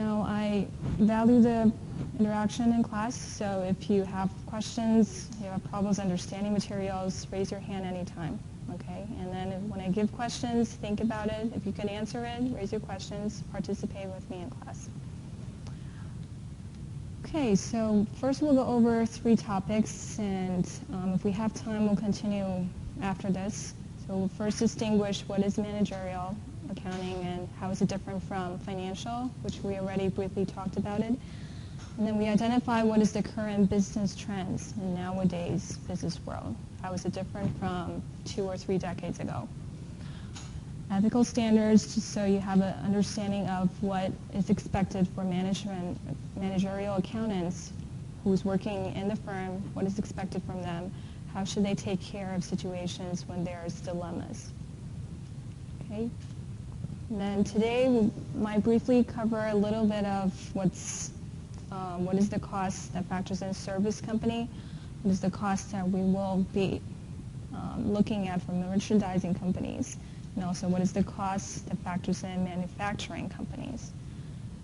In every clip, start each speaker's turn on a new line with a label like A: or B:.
A: Now, I value the interaction in class, so if you have questions, you have problems understanding materials, raise your hand anytime, okay? And then when I give questions, think about it. If you can answer it, raise your questions, participate with me in class. Okay, so first we'll go over 3 topics, and if we have time, we'll continue after this. So we'll first distinguish what is managerial accounting and how is it different from financial, which we already briefly talked about it. And then we identify what is the current business trends in nowadays business world. How is it different from 2 or 3 decades ago? Ethical standards, just so you have an understanding of what is expected for managerial accountants who's working in the firm, what is expected from them, how should they take care of situations when there's dilemmas. Okay. And then today we might briefly cover a little bit of what is the cost that factors in service company, what is the cost that we will be looking at from merchandising companies, and also what is the cost that factors in manufacturing companies.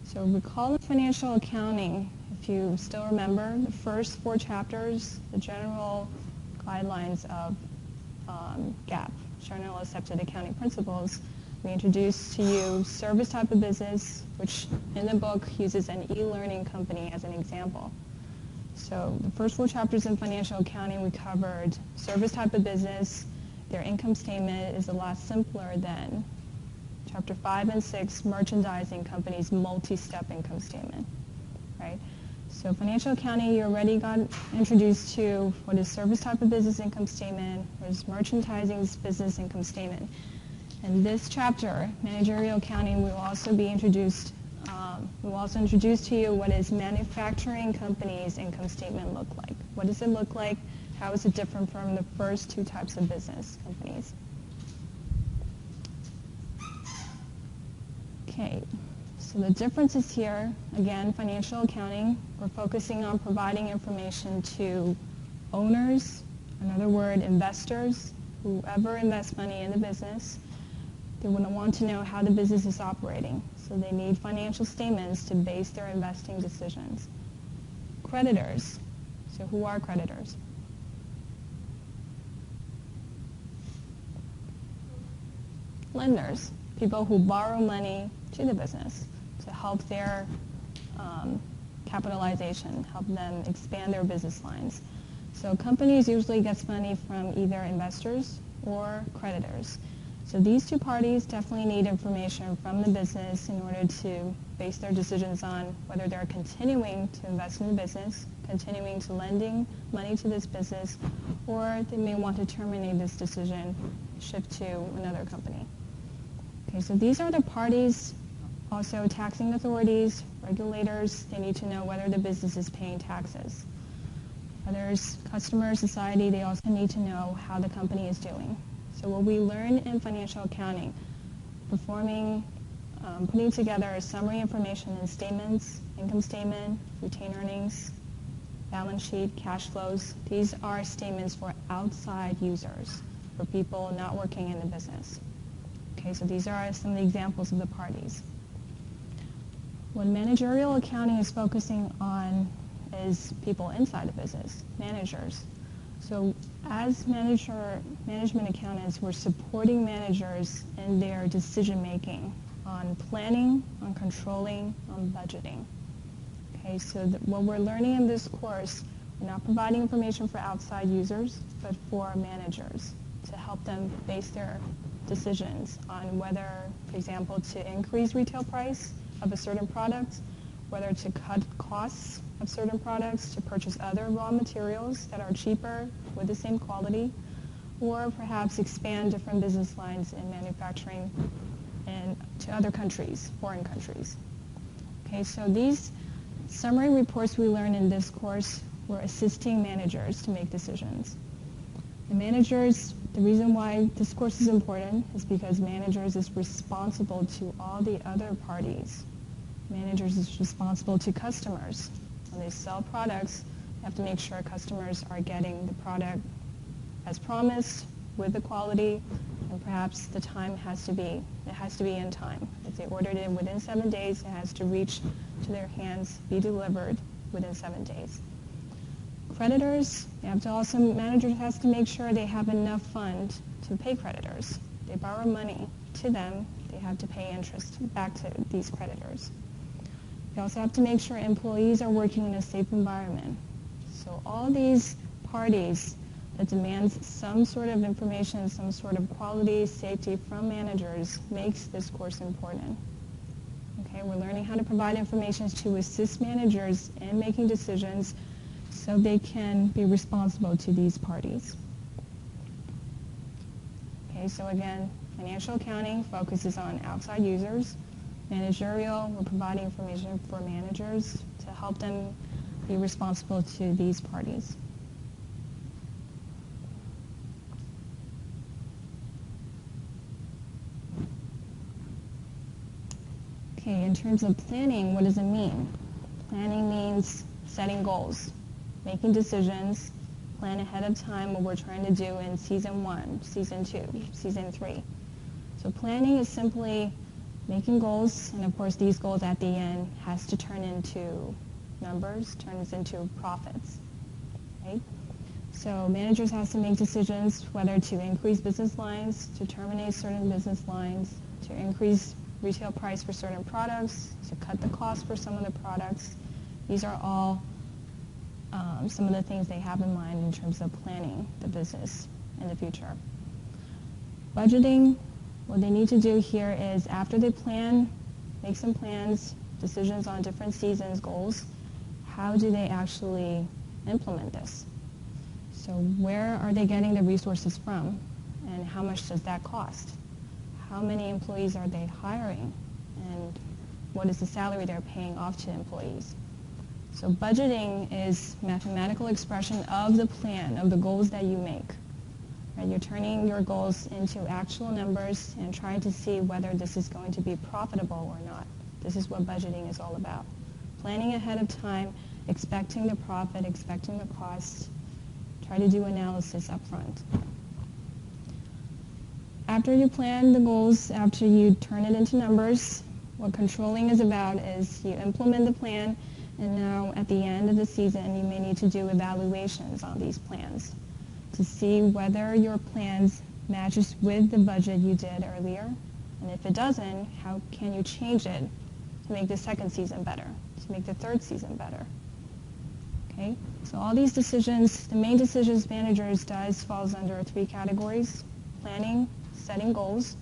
A: So recall in financial accounting, if you still remember, the first 4 chapters, the general guidelines of GAAP, General Accepted Accounting Principles. We introduced to you service type of business, which in the book uses an e-learning company as an example. So the first 4 chapters in financial accounting, we covered service type of business. Their income statement is a lot simpler than Chapter 5 and 6, merchandising companies' multi-step income statement, right? So financial accounting, you already got introduced to what is service type of business income statement, what is merchandising's business income statement. In this chapter, managerial accounting, we will also introduce to you what is manufacturing companies' income statement look like. What does it look like? How is it different from the first 2 types of business companies? Okay, so the differences here, again, financial accounting, we're focusing on providing information to owners, another word, investors, whoever invests money in the business. They would want to know how the business is operating, so they need financial statements to base their investing decisions. Creditors, so who are creditors? Lenders, people who borrow money to the business to help their capitalization, help them expand their business lines. So companies usually get money from either investors or creditors. So these 2 parties definitely need information from the business in order to base their decisions on whether they're continuing to invest in the business, continuing to lending money to this business, or they may want to terminate this decision, shift to another company. Okay, so these are the parties, also taxing authorities, regulators. They need to know whether the business is paying taxes. Others, customers, society, they also need to know how the company is doing. So what we learn in financial accounting, putting together summary information in statements, income statement, retained earnings, balance sheet, cash flows. These are statements for outside users, for people not working in the business. Okay, so these are some of the examples of the parties. What managerial accounting is focusing on is people inside the business, managers. So as management accountants, we're supporting managers in their decision making on planning, on controlling, on budgeting. Okay, so what we're learning in this course, we're not providing information for outside users, but for managers to help them base their decisions on whether, for example, to increase retail price of a certain product, whether to cut costs of certain products, to purchase other raw materials that are cheaper with the same quality, or perhaps expand different business lines in manufacturing and to other countries, foreign countries. Okay, so these summary reports we learn in this course, we're assisting managers to make decisions. The managers, the reason why this course is important is because managers is responsible to all the other parties. Managers is responsible to customers. When they sell products, they have to make sure customers are getting the product as promised, with the quality, and perhaps the time has to be in time. If they ordered it within 7 days, it has to reach to their hands, be delivered within 7 days. Creditors, manager has to make sure they have enough fund to pay creditors. They borrow money to them, they have to pay interest back to these creditors. They also have to make sure employees are working in a safe environment. So all these parties that demands some sort of information, some sort of quality, safety from managers makes this course important. Okay, we're learning how to provide information to assist managers in making decisions so they can be responsible to these parties. Okay, so again, financial accounting focuses on outside users. Managerial, we're providing information for managers to help them be responsible to these parties. Okay, in terms of planning, what does it mean? Planning means setting goals, making decisions, plan ahead of time what we're trying to do in season 1, season 2, season 3. So planning is simply making goals, and of course these goals at the end has to turn into numbers, turns into profits. Right? So managers have to make decisions whether to increase business lines, to terminate certain business lines, to increase retail price for certain products, to cut the cost for some of the products. These are all some of the things they have in mind in terms of planning the business in the future. Budgeting, what they need to do here is after they plan, make some plans, decisions on different seasons, goals, how do they actually implement this? So where are they getting the resources from, and how much does that cost? How many employees are they hiring, and what is the salary they're paying off to employees? So budgeting is mathematical expression of the plan, of the goals that you make. Right? You're turning your goals into actual numbers and trying to see whether this is going to be profitable or not. This is what budgeting is all about. Planning ahead of time, expecting the profit, expecting the cost. Try to do analysis up front. After you plan the goals, after you turn it into numbers, what controlling is about is you implement the plan, and now at the end of the season you may need to do evaluations on these plans to see whether your plans matches with the budget you did earlier, and if it doesn't, how can you change it to make the second season better, to make the third season better. Okay, so all these decisions, the main decisions managers does falls under 3 categories: planning, setting goals,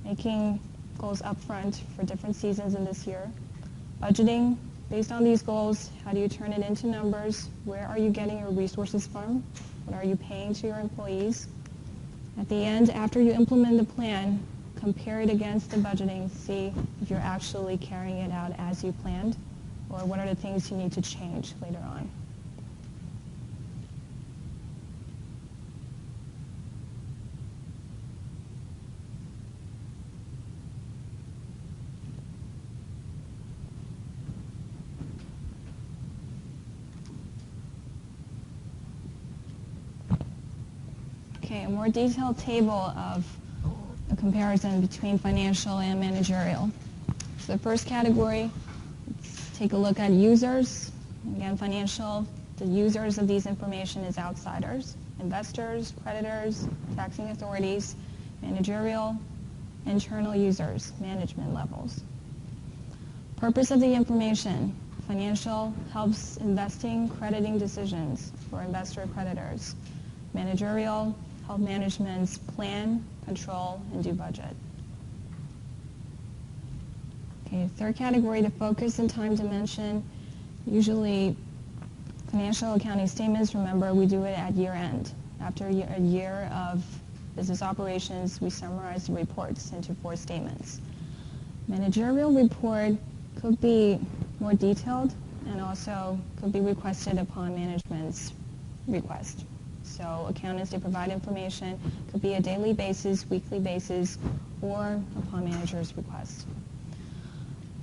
A: making goals up front for different seasons in this year, budgeting. Based on these goals, how do you turn it into numbers? Where are you getting your resources from? What are you paying to your employees? At the end, after you implement the plan, compare it against the budgeting, see if you're actually carrying it out as you planned, or what are the things you need to change later on. Okay, a more detailed table of a comparison between financial and managerial. So the first category, let's take a look at users. Again, financial, the users of these information is outsiders, investors, creditors, taxing authorities. Managerial, internal users, management levels. Purpose of the information. Financial helps investing, crediting decisions for investor creditors. Managerial, help managements plan, control, and do budget. Okay, third category, the focus and time dimension. Usually financial accounting statements, remember, we do it at year end. After a year of business operations, we summarize the reports into 4 statements. Managerial report could be more detailed and also could be requested upon management's request. So accountants, they provide information, could be a daily basis, weekly basis, or upon manager's request.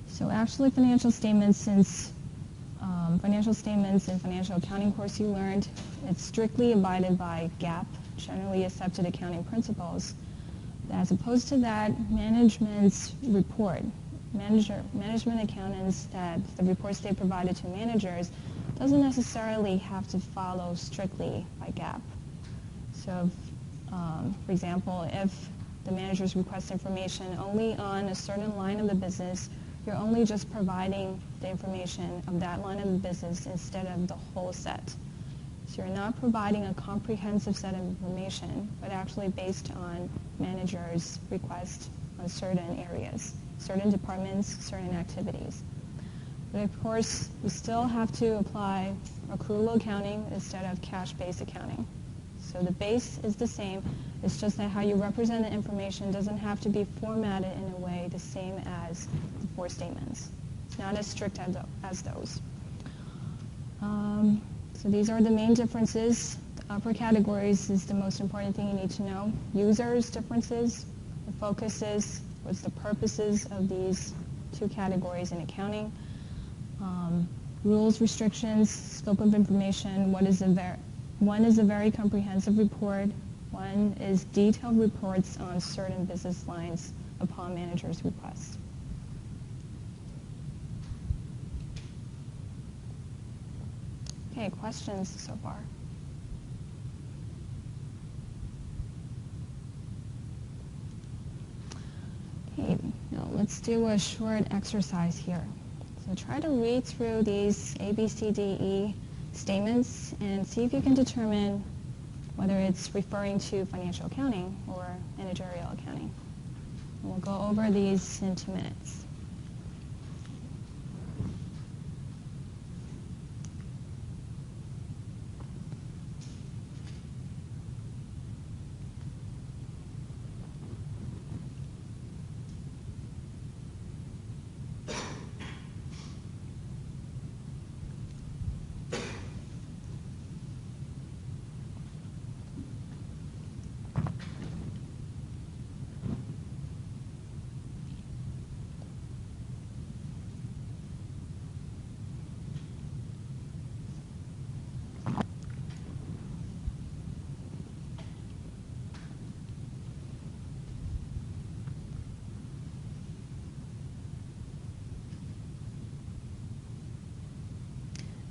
A: So actually financial statements, since financial statements in financial accounting course you learned, it's strictly abided by GAAP generally accepted accounting principles. As opposed to that, management's report, management accountants, that the reports they provided to managers doesn't necessarily have to follow strictly by GAAP. So, for example, if the managers request information only on a certain line of the business, you're only just providing the information of that line of the business instead of the whole set. So you're not providing a comprehensive set of information, but actually based on managers' request on certain areas, certain departments, certain activities. But of course, you still have to apply accrual accounting instead of cash-based accounting. So the base is the same. It's just that how you represent the information doesn't have to be formatted in a way the same as the 4 statements. It's not as strict as those. So these are the main differences. The upper categories is the most important thing you need to know. Users differences, the focuses, what's the purposes of these 2 categories in accounting. Rules, restrictions, scope of information, one is a very comprehensive report. One is detailed reports on certain business lines upon manager's request. Okay, questions so far? Okay, now let's do a short exercise here. So try to read through these A, B, C, D, E statements and see if you can determine whether it's referring to financial accounting or managerial accounting. And we'll go over these in 2 minutes.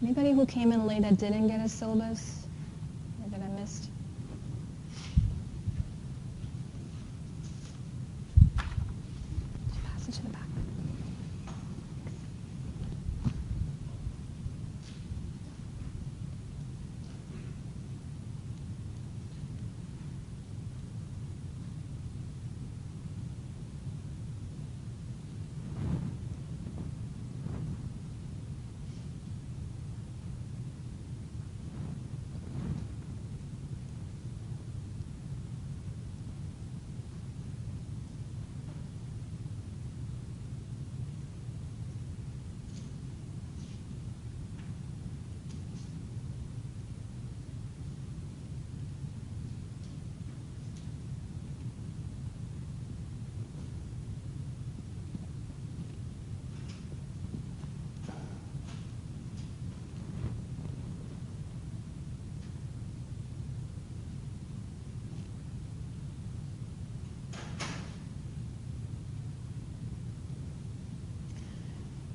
A: Anybody who came in late that didn't get a syllabus or that I missed? Just pass it to the back.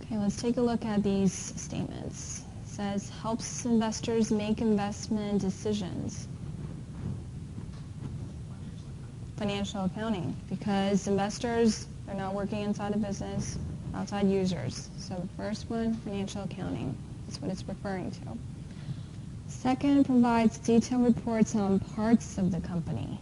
A: Okay, let's take a look at these statements. It says, helps investors make investment decisions. Financial accounting, because investors are not working inside a business, outside users. So the first one, financial accounting, is what it's referring to. Second, provides detailed reports on parts of the company.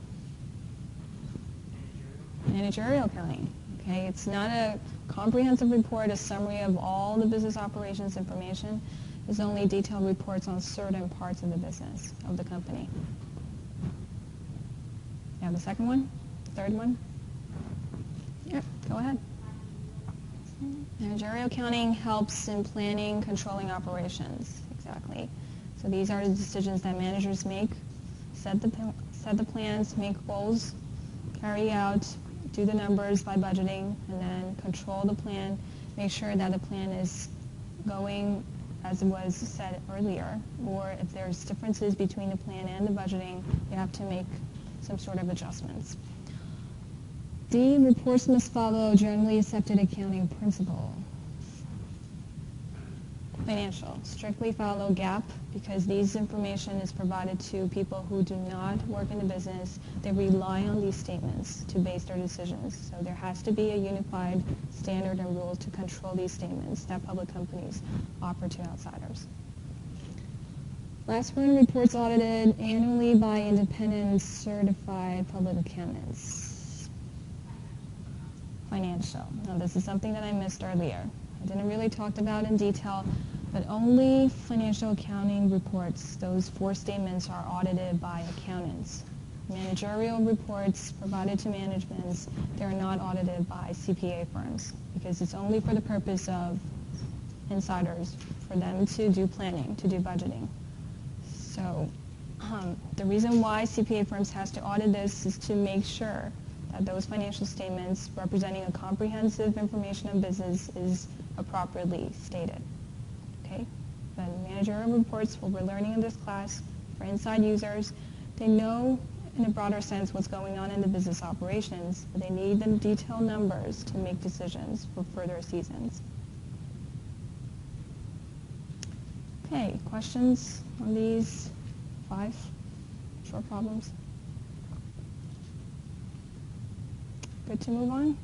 A: Managerial accounting. Okay, it's not a comprehensive report, a summary of all the business operations information. It's only detailed reports on certain parts of the business, of the company. You have the second one? Third one? Yep, go ahead. Managerial accounting helps in planning, controlling operations. Exactly. So these are the decisions that managers make, set the plans, make goals, carry out, do the numbers by budgeting, and then control the plan, make sure that the plan is going as was said earlier, or if there's differences between the plan and the budgeting, you have to make some sort of adjustments. D, reports must follow generally accepted accounting principle. Financial, strictly follow GAAP because these information is provided to people who do not work in the business. They rely on these statements to base their decisions. So there has to be a unified standard and rule to control these statements that public companies offer to outsiders. Last one, reports audited annually by independent certified public accountants. Financial. Now this is something that I missed earlier. I didn't really talk about in detail, but only financial accounting reports, those 4 statements, are audited by accountants. Managerial reports provided to managements, they're not audited by CPA firms because it's only for the purpose of insiders, for them to do planning, to do budgeting. So the reason why CPA firms has to audit this is to make sure that those financial statements representing a comprehensive information of business is appropriately stated. Okay? The managerial reports, what we're learning in this class, for inside users, they know in a broader sense what's going on in the business operations, but they need the detailed numbers to make decisions for further seasons. Okay, questions on these 5 short problems? Good to move on?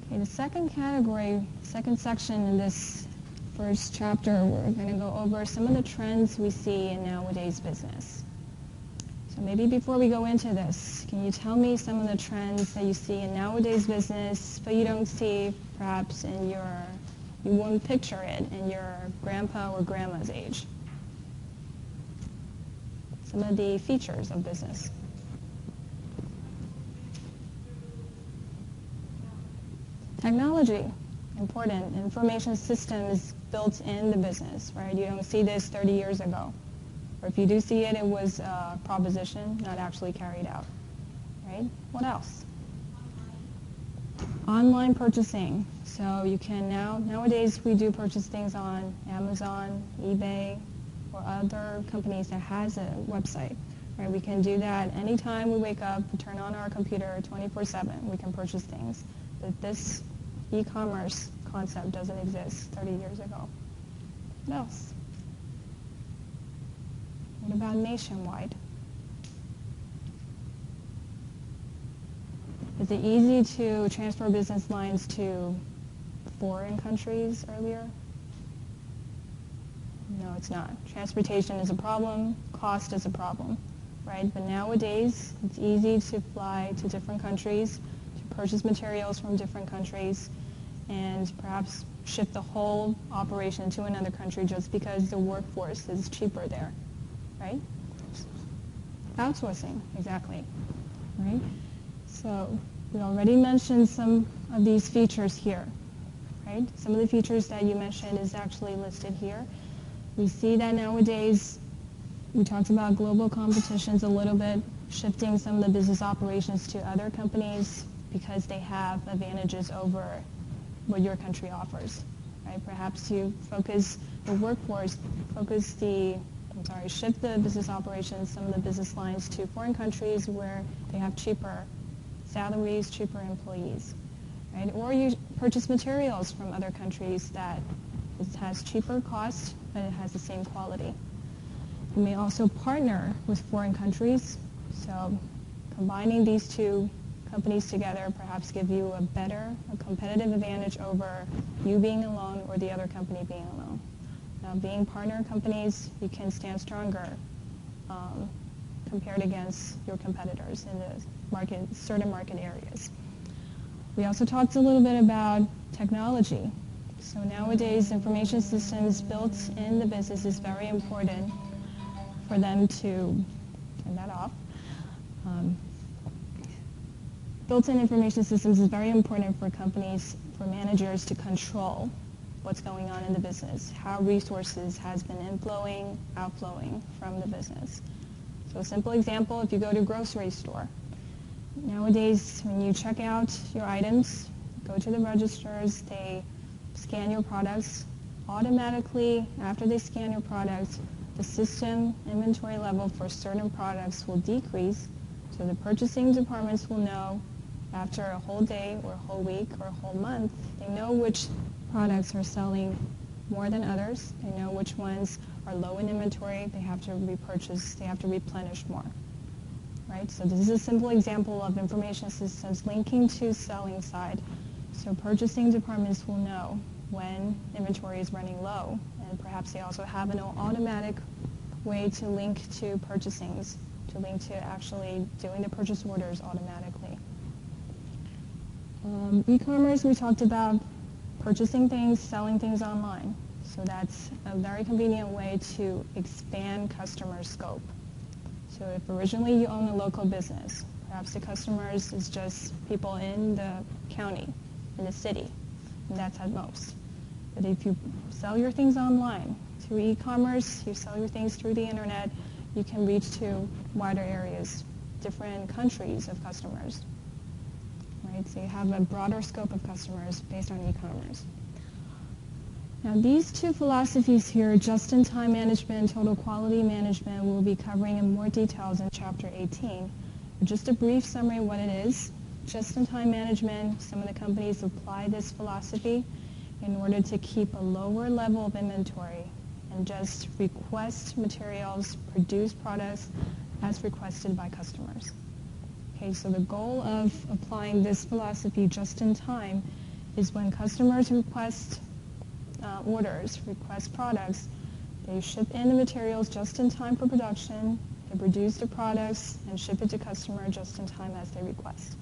A: Okay, the second category, second section in this first chapter, we're going to go over some of the trends we see in nowadays business. So maybe before we go into this, can you tell me some of the trends that you see in nowadays business, but you don't see perhaps in you won't picture it in your grandpa or grandma's age? Some of the features of business. Technology, important. Information systems built in the business, right? You don't see this 30 years ago. Or if you do see it, it was a proposition, not actually carried out, right? What else? Online purchasing. So you can nowadays we do purchase things on Amazon, eBay, or other companies that has a website, right? We can do that anytime we wake up, turn on our computer 24/7, we can purchase things. But this e-commerce concept doesn't exist 30 years ago. What else? What about nationwide? Is it easy to transfer business lines to foreign countries earlier? No, it's not. Transportation is a problem, cost is a problem, right? But nowadays, it's easy to fly to different countries, to purchase materials from different countries, and perhaps shift the whole operation to another country just because the workforce is cheaper there, right? Outsourcing, exactly, right? So we already mentioned some of these features here, right? Some of the features that you mentioned is actually listed here. We see that nowadays, we talked about global competitions a little bit, shifting some of the business operations to other companies because they have advantages over what your country offers, right? Perhaps you focus the workforce, shift the business operations, some of the business lines to foreign countries where they have cheaper salaries, cheaper employees, right? Or you purchase materials from other countries that it has cheaper cost, but it has the same quality. You may also partner with foreign countries, so combining these two companies together perhaps give you a competitive advantage over you being alone or the other company being alone. Now, being partner companies, you can stand stronger compared against your competitors in the certain market areas. We also talked a little bit about technology. So nowadays, information systems built in the business is very important for them to turn that off. Built-in information systems is very important for companies, for managers to control what's going on in the business, how resources has been inflowing, outflowing from the business. So a simple example, if you go to a grocery store, nowadays when you check out your items, go to the registers, they scan your products, automatically, after they scan your product, the system inventory level for certain products will decrease, so the purchasing departments will know after a whole day or a whole week or a whole month, they know which products are selling more than others. They know which ones are low in inventory. They have to repurchase, they have to replenish more. Right? So this is a simple example of information systems linking to selling side. So purchasing departments will know when inventory is running low, and perhaps they also have an automatic way to link to purchasings, to link to actually doing the purchase orders automatically. E-commerce, we talked about purchasing things, selling things online. So that's a very convenient way to expand customer scope. So if originally you own a local business, perhaps the customers is just people in the county, in the city, and that's at most. But if you sell your things online through e-commerce, you sell your things through the internet, you can reach to wider areas, different countries of customers. Right? So you have a broader scope of customers based on e-commerce. Now these two philosophies here, just-in-time management, total quality management, we'll be covering in more details in Chapter 18. But just a brief summary of what it is. Just-in-time management, some of the companies apply this philosophy in order to keep a lower level of inventory and just request materials, produce products as requested by customers. Okay, so the goal of applying this philosophy just in time is when customers request orders, request products, they ship in the materials just in time for production, they produce the products and ship it to customer just in time as they request.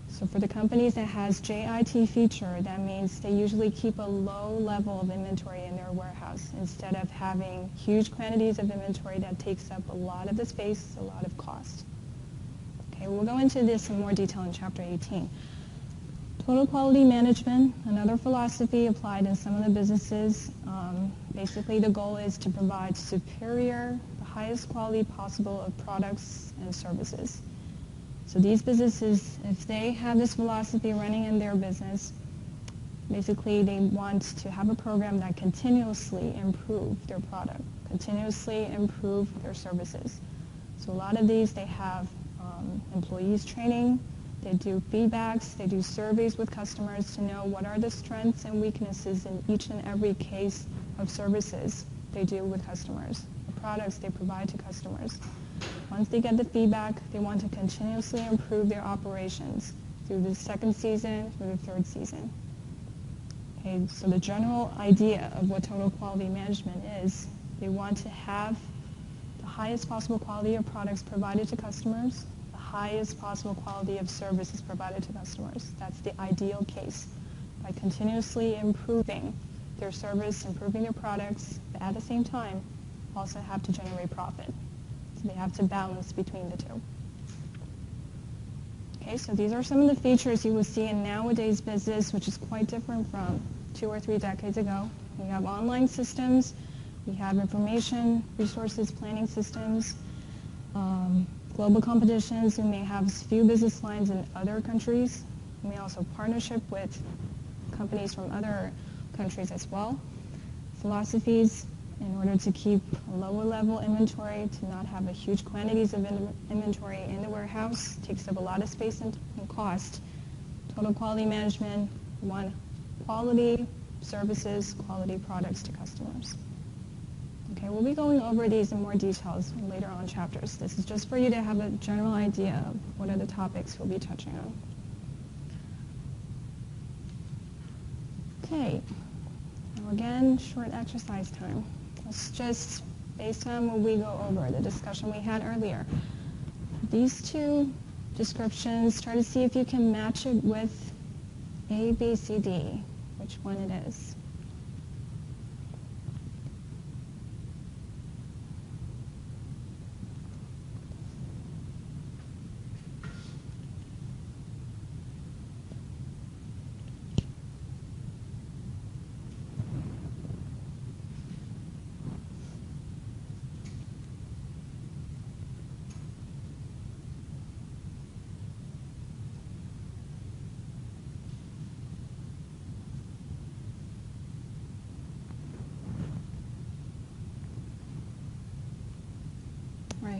A: So for the companies that has JIT feature, that means they usually keep a low level of inventory in their warehouse instead of having huge quantities of inventory that takes up a lot of the space, a lot of cost. Okay, we'll go into this in more detail in Chapter 18. Total quality management, another philosophy applied in some of the businesses. Basically, the goal is to provide superior, the highest quality possible of products and services. So these businesses, if they have this philosophy running in their business, basically they want to have a program that continuously improve their product, continuously improve their services. So a lot of these, they have employees training, they do feedbacks, they do surveys with customers to know what are the strengths and weaknesses in each and every case of services they do with customers, the products they provide to customers. Once they get the feedback, they want to continuously improve their operations through the second season, through the third season. Okay, so the general idea of what total quality management is, they want to have the highest possible quality of products provided to customers, highest possible quality of services provided to customers. That's the ideal case. By continuously improving their service, improving their products, but at the same time also have to generate profit. So they have to balance between the two. Okay, so these are some of the features you will see in nowadays business, which is quite different from 2 or 3 decades ago. We have online systems, we have information resources planning systems, global competitions. We may have few business lines in other countries. We may also partnership with companies from other countries as well. Philosophies in order to keep a lower level inventory, to not have a huge quantities of inventory in the warehouse, takes up a lot of space and cost. Total quality management, we want quality services, quality products to customers. Okay, we'll be going over these in more details in later on chapters. This is just for you to have a general idea of what are the topics we'll be touching on. Okay, now again, short exercise time. Let's just, based on what we go over, the discussion we had earlier, these two descriptions, try to see if you can match it with A, B, C, D, which one it is.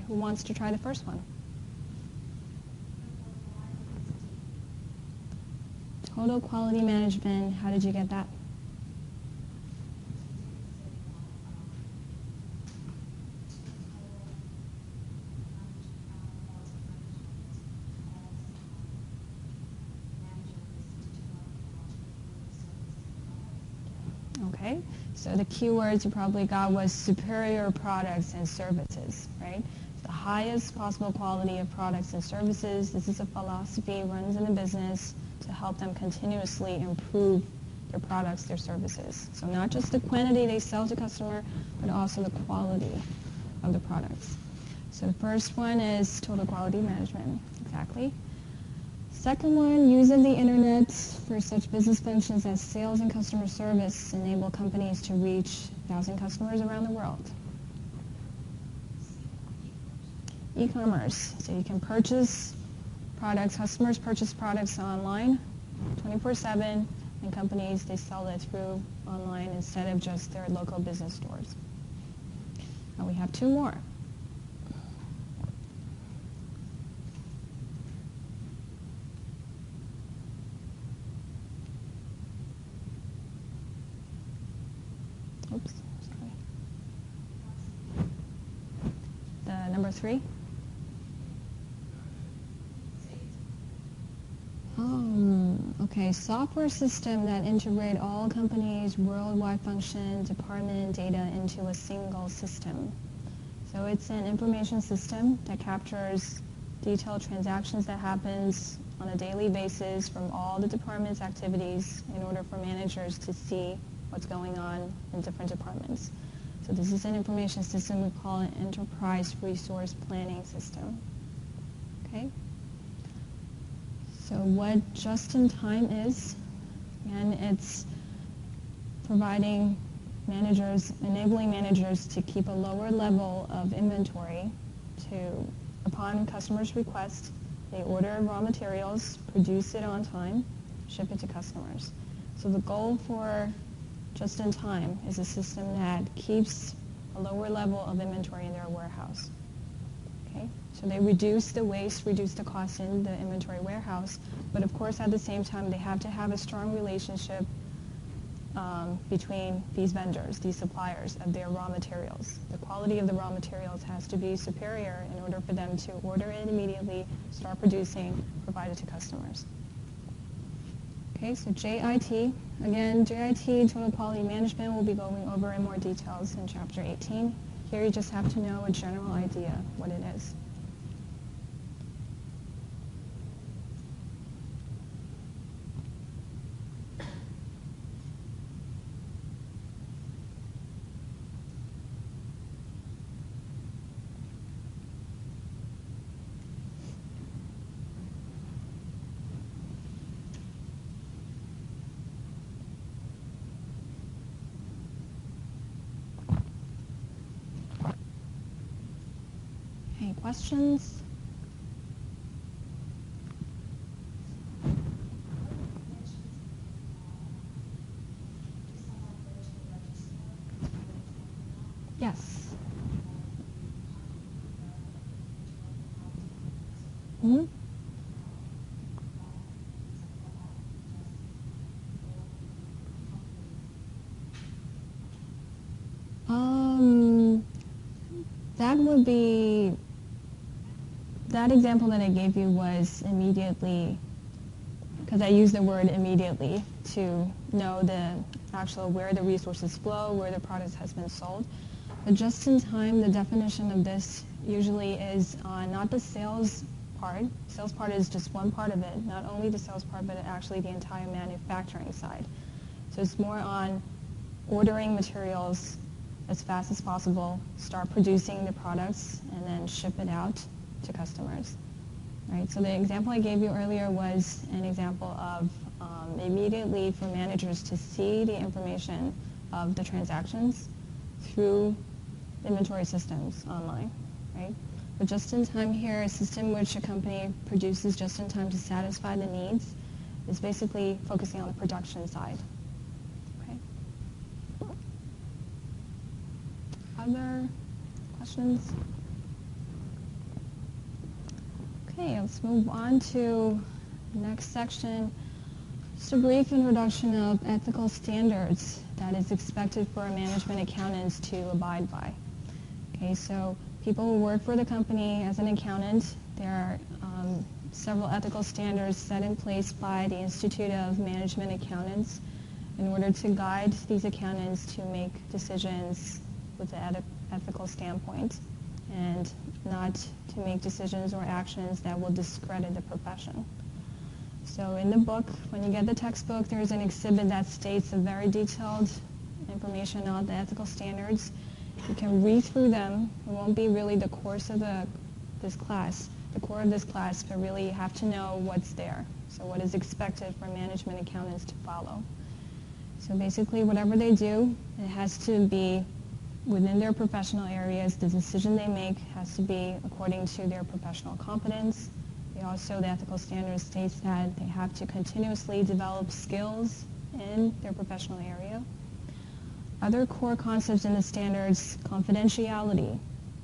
A: Who wants to try the first one? Total quality management, how did you get that? Okay, so the keywords you probably got was superior products and services, right? The highest possible quality of products and services. This is a philosophy runs in a business to help them continuously improve their products, their services. So not just the quantity they sell to customer, but also the quality of the products. So the first one is total quality management, exactly. Second one, using the internet for such business functions as sales and customer service enable companies to reach 1,000 customers around the world. E-commerce, so you can purchase products, customers purchase products online 24/7, and companies, they sell it through online instead of just their local business stores. Now we have two more. Oops, sorry. The number 3. Okay, software system that integrate all companies' worldwide function, department data into a single system. So it's an information system that captures detailed transactions that happens on a daily basis from all the departments' activities in order for managers to see what's going on in different departments. So this is an information system. We call it enterprise resource planning system. Okay? So what just-in-time is, and it's providing managers, enabling managers to keep a lower level of inventory upon customers' request, they order raw materials, produce it on time, ship it to customers. So the goal for just-in-time is a system that keeps a lower level of inventory in their warehouse. Okay? So they reduce the waste, reduce the cost in the inventory warehouse, but of course at the same time they have to have a strong relationship between these vendors, these suppliers of their raw materials. The quality of the raw materials has to be superior in order for them to order it immediately, start producing, provide it to customers. Okay, so JIT, again, JIT, Total Quality Management, we'll be going over in more details in Chapter 18. Here you just have to know a general idea what it is. Any questions? Yes. Mm-hmm. That would be, that example that I gave you was immediately, because I used the word immediately to know the actual where the resources flow, where the product has been sold. But just in time, the definition of this usually is not the sales part. Sales part is just one part of it, not only the sales part, but actually the entire manufacturing side. So it's more on ordering materials as fast as possible, start producing the products, and then ship it out to customers. Right? So the example I gave you earlier was an example of immediately for managers to see the information of the transactions through inventory systems online. Right? But just-in-time here, a system which a company produces just-in-time to satisfy the needs, is basically focusing on the production side. Other questions? Okay, let's move on to the next section. Just a brief introduction of ethical standards that is expected for management accountants to abide by. Okay, so people who work for the company as an accountant, there are several ethical standards set in place by the Institute of Management Accountants in order to guide these accountants to make decisions with an ethical standpoint and not to make decisions or actions that will discredit the profession. So in the book, when you get the textbook, there's an exhibit that states a very detailed information on the ethical standards. You can read through them. It won't be really the course of this class, the core of this class, but really you have to know what's there. So what is expected for management accountants to follow. So basically whatever they do, it has to be within their professional areas. The decision they make has to be according to their professional competence. The ethical standard states that they have to continuously develop skills in their professional area. Other core concepts in the standards: confidentiality.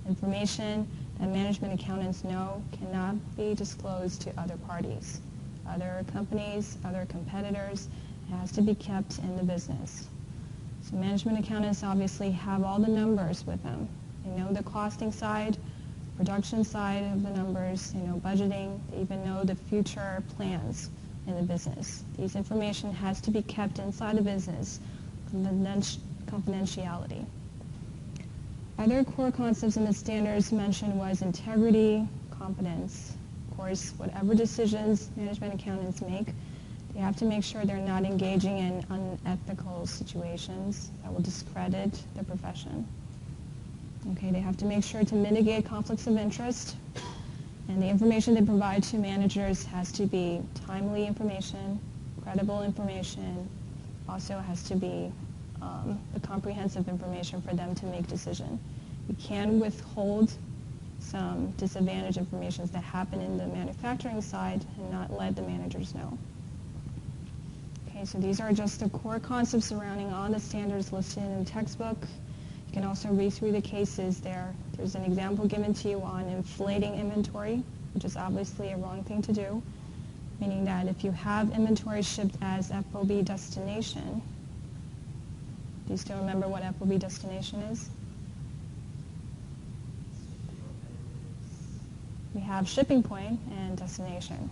A: Information that management accountants know cannot be disclosed to other parties, other companies, other competitors. It has to be kept in the business. So management accountants obviously have all the numbers with them. They know the costing side, production side of the numbers, they know budgeting, they even know the future plans in the business. These information has to be kept inside the business, confidentiality. Other core concepts in the standards mentioned was integrity, competence. Of course, whatever decisions management accountants make, they have to make sure they're not engaging in unethical situations that will discredit the profession. Okay, they have to make sure to mitigate conflicts of interest, and the information they provide to managers has to be timely information, credible information, also has to be the comprehensive information for them to make decision. You can withhold some disadvantaged information that happen in the manufacturing side and not let the managers know. Okay, so these are just the core concepts surrounding all the standards listed in the textbook. You can also read through the cases there. There's an example given to you on inflating inventory, which is obviously a wrong thing to do, meaning that if you have inventory shipped as FOB destination, do you still remember what FOB destination is? We have shipping point and destination.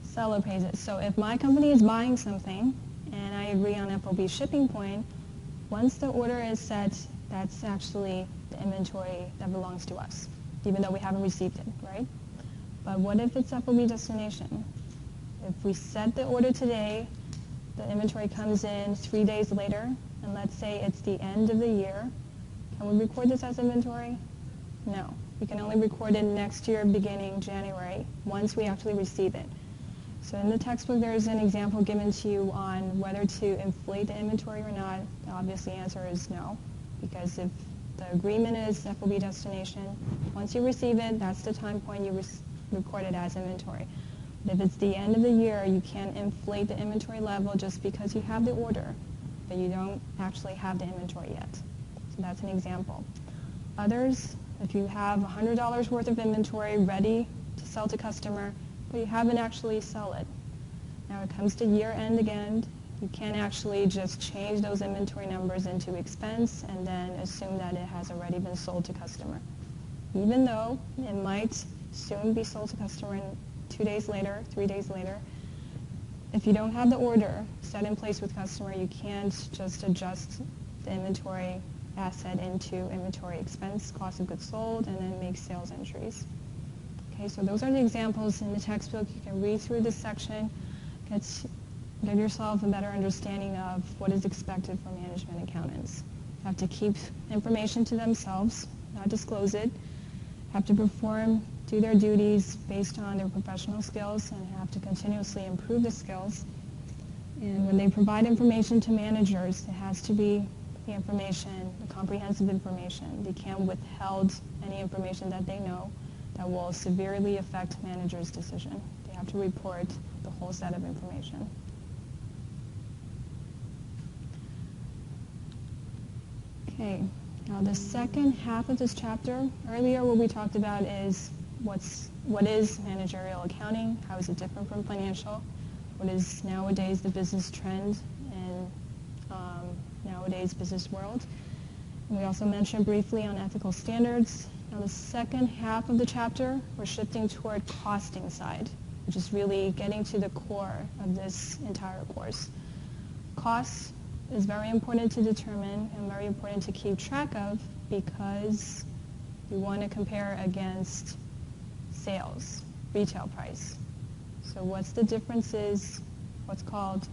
A: Seller pays it. So if my company is buying something and I agree on FOB shipping point, once the order is set, that's actually the inventory that belongs to us, even though we haven't received it, right? But what if it's FOB destination? If we set the order today, the inventory comes in 3 days later, and let's say it's the end of the year, can we record this as inventory? No. We can only record it next year, beginning January, once we actually receive it. So in the textbook, there's an example given to you on whether to inflate the inventory or not. The obvious answer is no, because if the agreement is FOB destination, once you receive it, that's the time point you record it as inventory. But if it's the end of the year, you can't inflate the inventory level just because you have the order, but you don't actually have the inventory yet. So that's an example. Others, if you have $100 worth of inventory ready to sell to customer, but you haven't actually sell it. Now it comes to year end again, you can't actually just change those inventory numbers into expense and then assume that it has already been sold to customer. Even though it might soon be sold to customer 2 days later, 3 days later, if you don't have the order set in place with customer, you can't just adjust the inventory asset into inventory expense, cost of goods sold, and then make sales entries. Okay, so those are the examples in the textbook. You can read through this section, get yourself a better understanding of what is expected from management accountants. Have to keep information to themselves, not disclose it. Have to do their duties based on their professional skills, and have to continuously improve the skills. And when they provide information to managers, it has to be the information, the comprehensive information. They can't withhold any information that they know that will severely affect managers' decision. They have to report the whole set of information. Okay, Now the second half of this chapter, earlier what we talked about is what is managerial accounting, how is it different from financial, what is nowadays the business trend in nowadays business world. And we also mentioned briefly on ethical standards. Now the second half of the chapter, we're shifting toward costing side, which is really getting to the core of this entire course. Costs is very important to determine and very important to keep track of because you want to compare against sales, retail price. So what's the differences, what's called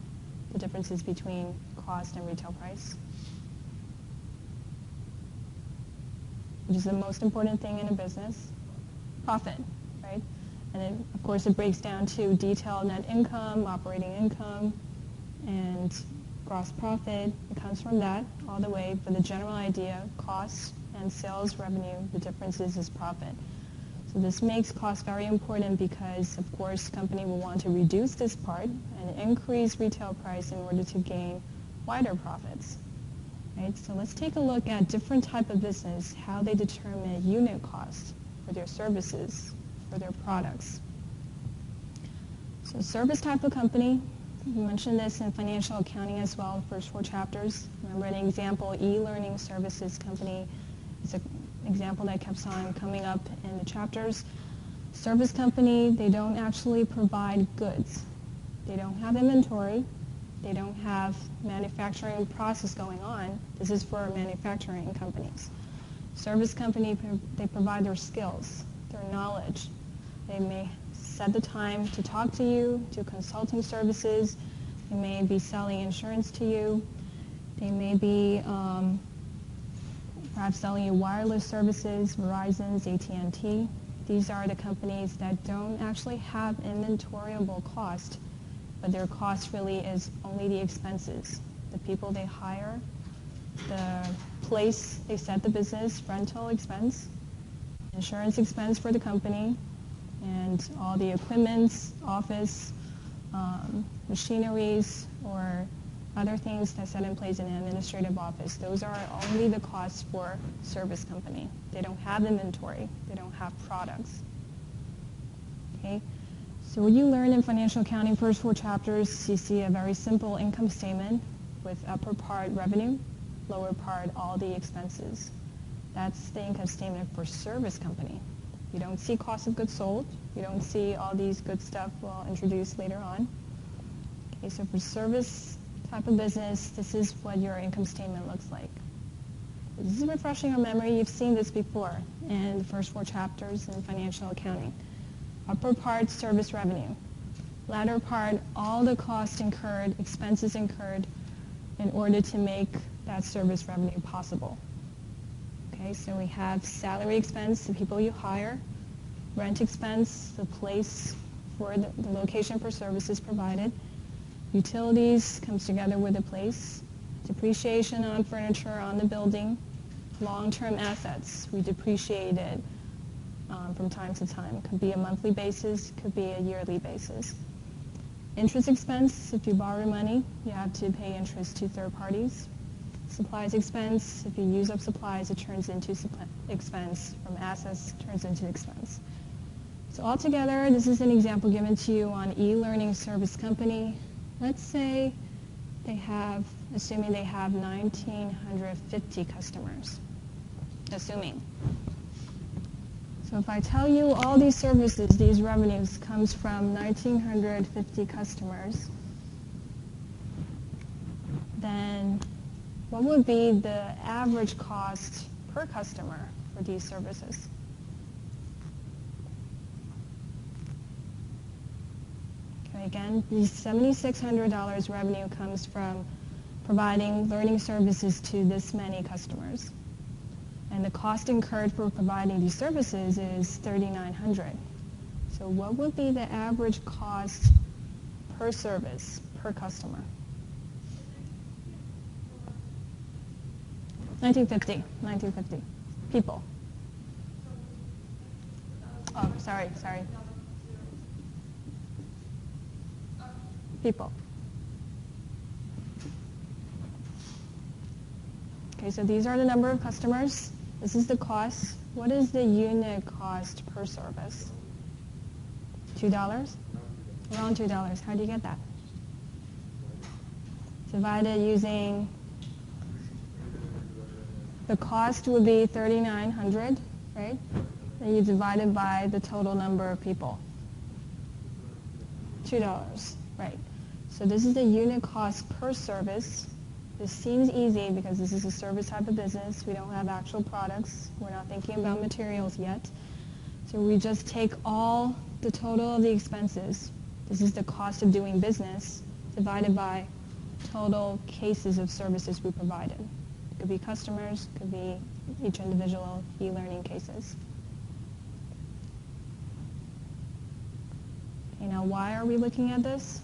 A: the differences between cost and retail price? Which is the most important thing in a business? Profit, right? And then, of course, it breaks down to detailed net income, operating income, and gross profit. It comes from that all the way, but the general idea, cost and sales revenue, the differences is profit. So this makes cost very important because, of course, company will want to reduce this part and increase retail price in order to gain wider profits. Right? So let's take a look at different type of business, how they determine unit cost for their services, for their products. So service type of company, we mentioned this in financial accounting as well, first 4 chapters. Remember an example, e-learning services company is an example that kept on coming up in the chapters. Service company, they don't actually provide goods. They don't have inventory. They don't have manufacturing process going on. This is for manufacturing companies. Service company, they provide their skills, their knowledge. They may set the time to talk to you, do consulting services. They may be selling insurance to you. They may be perhaps selling you wireless services, Verizon's, AT&T. These are the companies that don't actually have inventoriable cost, but their cost really is only the expenses. The people they hire, the place they set the business, rental expense, insurance expense for the company, and all the equipments, office, machineries, or other things that's set in place in an administrative office. Those are only the costs for service company. They don't have inventory. They don't have products. Okay? So what you learn in financial accounting, first 4 chapters, you see a very simple income statement with upper part revenue, lower part all the expenses. That's the income statement for service company. You don't see cost of goods sold. You don't see all these good stuff we'll introduce later on. Okay, so for service type of business, this is what your income statement looks like. This is refreshing your memory. You've seen this before in the first 4 chapters in financial accounting. Upper part, service revenue. Latter part, all the costs incurred, expenses incurred in order to make that service revenue possible. Okay, so we have salary expense, the people you hire, rent expense, the place for the location for services provided, utilities comes together with the place, depreciation on furniture on the building, long-term assets, we depreciate it from time to time. Could be a monthly basis, could be a yearly basis. Interest expense, if you borrow money, you have to pay interest to third parties. Supplies expense, if you use up supplies, it turns into expense. From assets, turns into expense. So altogether, this is an example given to you on e-learning service company. Let's say they have, assuming they have 1,950 customers. Assuming. So if I tell you all these services, these revenues comes from 1,950 customers, then what would be the average cost per customer for these services? Okay, again, these $7,600 revenue comes from providing learning services to this many customers. And the cost incurred for providing these services is $3,900. So what would be the average cost per service, per customer? 1950. People. Oh, sorry. People. Okay, so these are the number of customers. This is the cost. What is the unit cost per service? $2? Around $2. How do you get that? Divided using, the cost would be 3,900, right? And you divide it by the total number of people. $2, right. So this is the unit cost per service. This seems easy because this is a service type of business. We don't have actual products. We're not thinking about materials yet. So we just take all the total of the expenses. This is the cost of doing business divided by total cases of services we provided. It could be customers, it could be each individual e-learning cases. Okay, now why are we looking at this?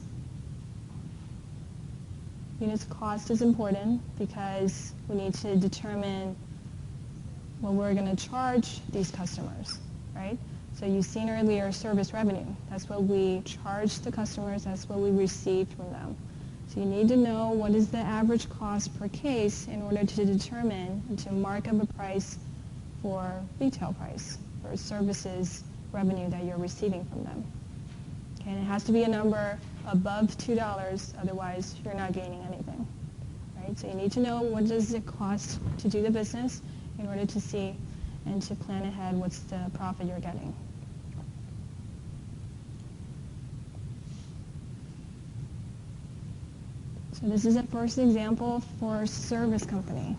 A: Units cost is important because we need to determine what we're going to charge these customers, right? So you've seen earlier service revenue. That's what we charge the customers. That's what we receive from them. So you need to know what is the average cost per case in order to determine and to mark up a price for retail price, for services revenue that you're receiving from them. Okay, and it has to be a number above $2, otherwise you're not gaining anything. Right? So you need to know what does it cost to do the business in order to see and to plan ahead what's the profit you're getting. So this is a first example for service company.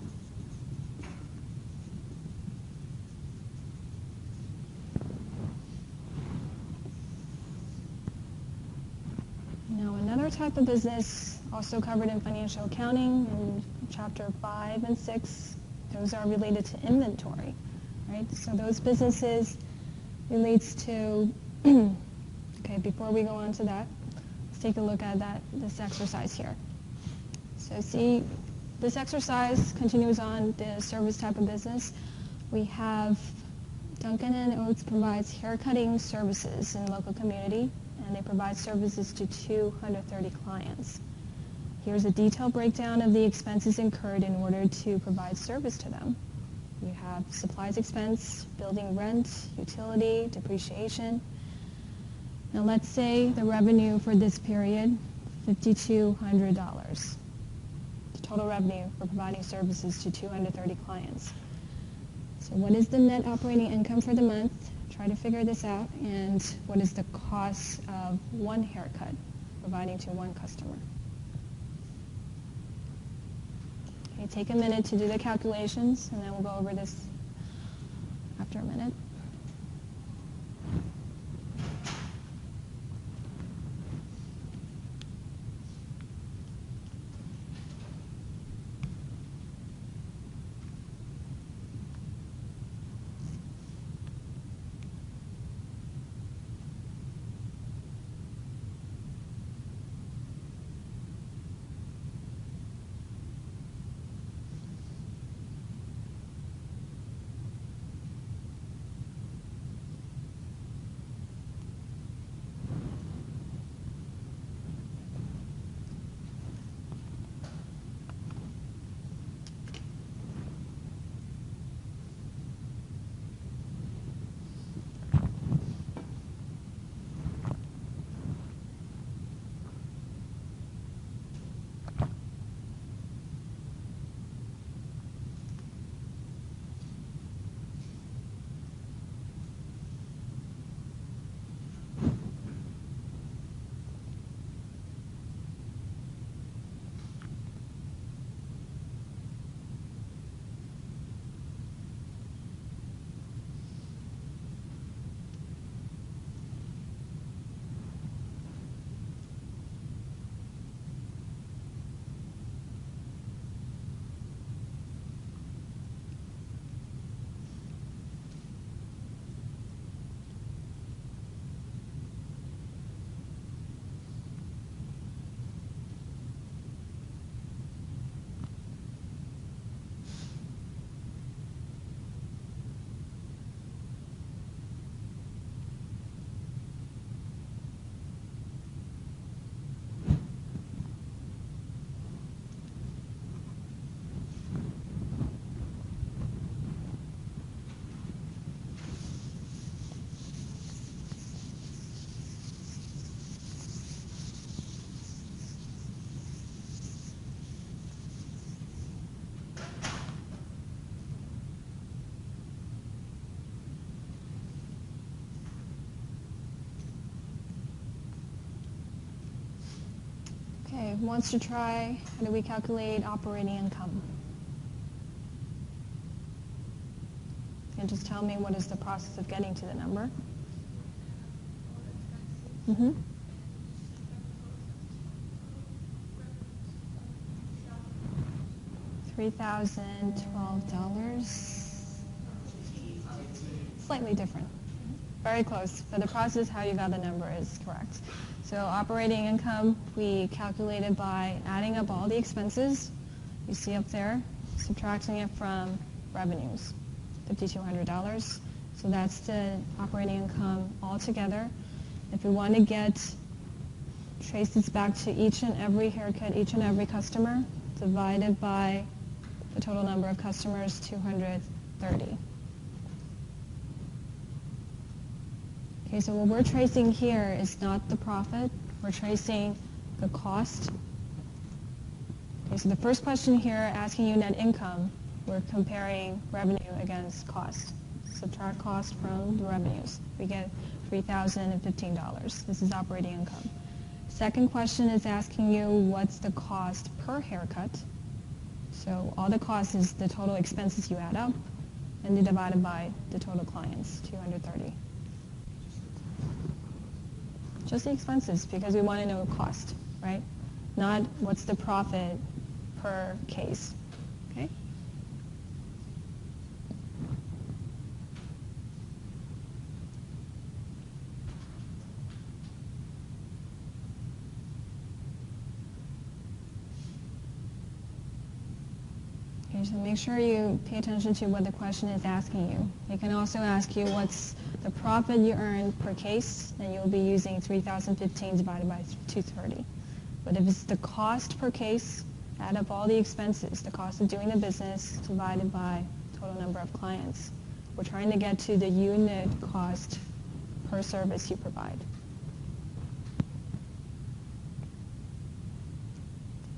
A: Now another type of business also covered in financial accounting in chapter 5 and 6, those are related to inventory, right? So those businesses relates to, okay, before we go on to that, let's take a look at this exercise here. So see, this exercise continues on the service type of business. We have Dunkin' and Oats provides haircutting services in the local community, and they provide services to 230 clients. Here's a detailed breakdown of the expenses incurred in order to provide service to them. You have supplies expense, building rent, utility, depreciation. Now let's say the revenue for this period, $5,200. The total revenue for providing services to 230 clients. So what is the net operating income for the month? Try to figure this out. And what is the cost of one haircut providing to one customer? Okay, take a minute to do the calculations, and then we'll go over this after a minute. wants to try, how do we calculate operating income? And just tell me what is the process of getting to the number. Mm-hmm. $3,012. Slightly different. Very close, but the process how you got the number is correct. So operating income, we calculated by adding up all the expenses you see up there, subtracting it from revenues, $5,200. So that's the operating income altogether. If we want to trace this back to each and every haircut, each and every customer, divided by the total number of customers, 230. Okay, so what we're tracing here is not the profit. We're tracing the cost. Okay, so the first question here, asking you net income, we're comparing revenue against cost. Subtract cost from the revenues. We get $3,015. This is operating income. Second question is asking you what's the cost per haircut. So all the costs is the total expenses you add up, and you divide it by the total clients, 230. Just the expenses, because we want to know cost, right? Not what's the profit per case, okay? Okay, so make sure you pay attention to what the question is asking you. It can also ask you what's the profit you earn per case, and you'll be using 3,015 divided by 230. But if it's the cost per case, add up all the expenses, the cost of doing the business divided by total number of clients. We're trying to get to the unit cost per service you provide.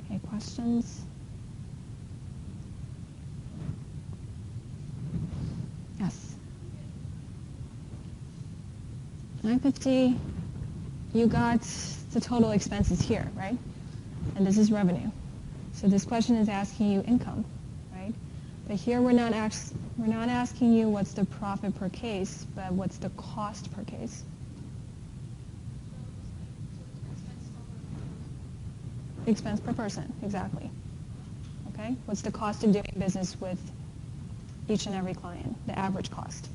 A: Okay, questions? Yes. 950, you got the total expenses here, right? And this is revenue. So this question is asking you income, right? But here we're not asking you what's the profit per case, but what's the cost per case. Expense per person, exactly. Okay? What's the cost of doing business with each and every client, the average cost.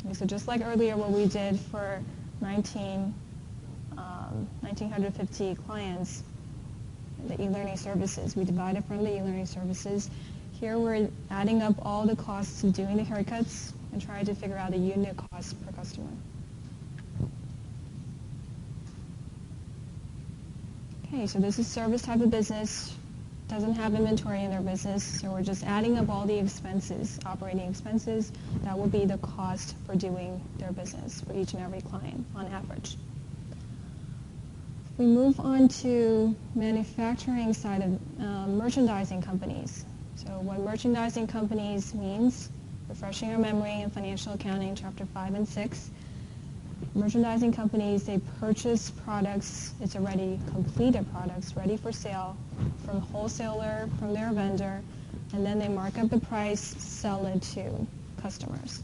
A: Okay, so just like earlier what we did for 1,950 clients, the e-learning services, we divided from the e-learning services. Here we're adding up all the costs of doing the haircuts and trying to figure out the unit cost per customer. Okay, so this is service type of business. Doesn't have inventory in their business, so we're just adding up all the expenses, operating expenses. That will be the cost for doing their business for each and every client on average. We move on to manufacturing side of merchandising companies. So what merchandising companies means, refreshing our memory in financial accounting, chapter 5 and 6. Merchandising companies, they purchase products, it's already completed products, ready for sale, from wholesaler, from their vendor, and then they mark up the price, sell it to customers.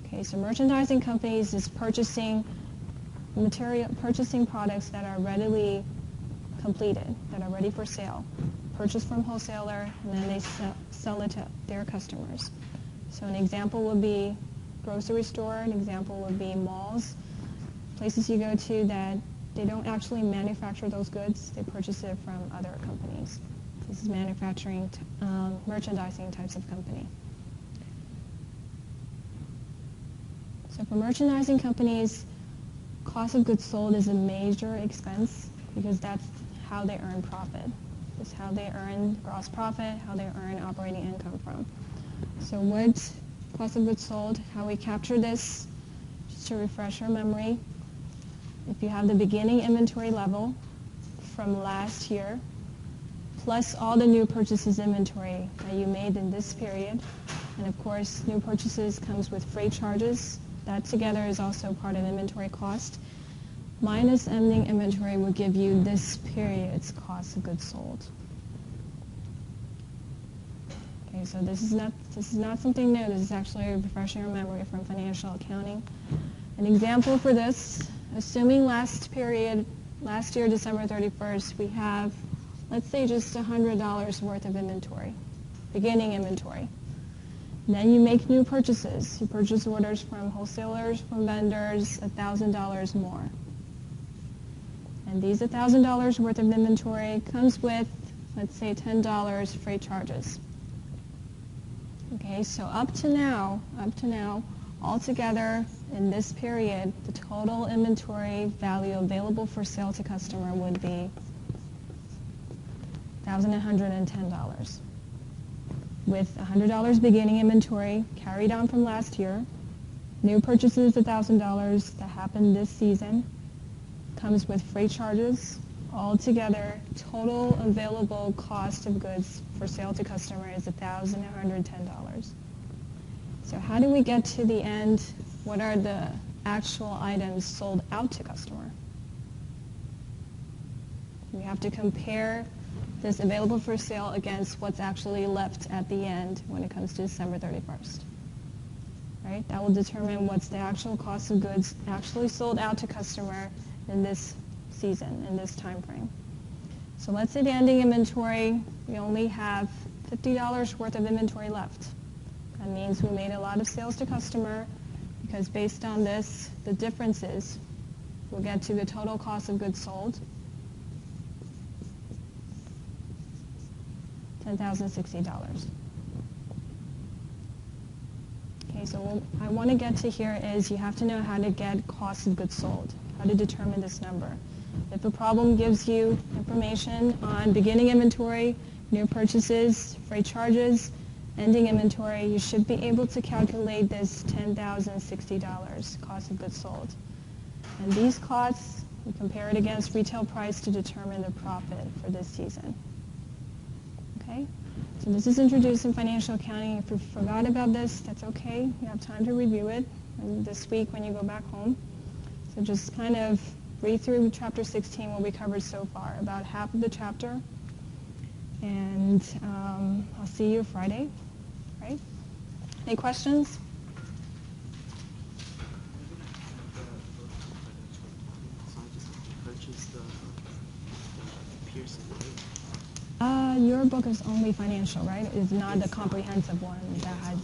A: Okay, so merchandising companies is purchasing products that are readily completed, that are ready for sale, purchased from wholesaler, and then they sell it to their customers. So an example would be grocery store, an example would be malls, places you go to that they don't actually manufacture those goods, they purchase it from other companies. This is manufacturing, merchandising types of company. So for merchandising companies, cost of goods sold is a major expense because that's how they earn profit. It's how they earn gross profit, how they earn operating income from. So what cost of goods sold, how we capture this, just to refresh our memory. If you have the beginning inventory level from last year, plus all the new purchases inventory that you made in this period, and of course new purchases comes with freight charges, that together is also part of inventory cost. minus ending inventory will give you this period's cost of goods sold. Okay, so this is not something new. This is actually refreshing your memory from financial accounting. An example for this, assuming last year, December 31st, we have, let's say, just $100 worth of inventory, beginning inventory. Then you make new purchases. You purchase orders from wholesalers, from vendors, $1,000 more. And these $1,000 worth of inventory comes with, let's say, $10 freight charges. Okay, so up to now, altogether in this period, the total inventory value available for sale to customer would be $1,110. With $100 beginning inventory carried on from last year, new purchases $1,000 that happened this season, comes with freight charges. Altogether, total available cost of goods for sale to customer is $1,110. So how do we get to the end? What are the actual items sold out to customer? We have to compare this available for sale against what's actually left at the end when it comes to December 31st. Right? That will determine what's the actual cost of goods actually sold out to customer in this season, in this time frame. So let's say the ending inventory, we only have $50 worth of inventory left. That means we made a lot of sales to customer because based on this, the differences will get to the total cost of goods sold, $10,060. Okay, so what I want to get to here is you have to know how to get cost of goods sold, how to determine this number. If a problem gives you information on beginning inventory, new purchases, freight charges, ending inventory, you should be able to calculate this $10,060 cost of goods sold. And these costs, you compare it against retail price to determine the profit for this season. Okay? So this is introduced in financial accounting. If you forgot about this, that's okay. You have time to review it this week when you go back home. So just kind of read through chapter 16, what we covered so far, about half of the chapter. And I'll see you Friday, right? Any questions? Your book is only financial, right? It's not the comprehensive one that has.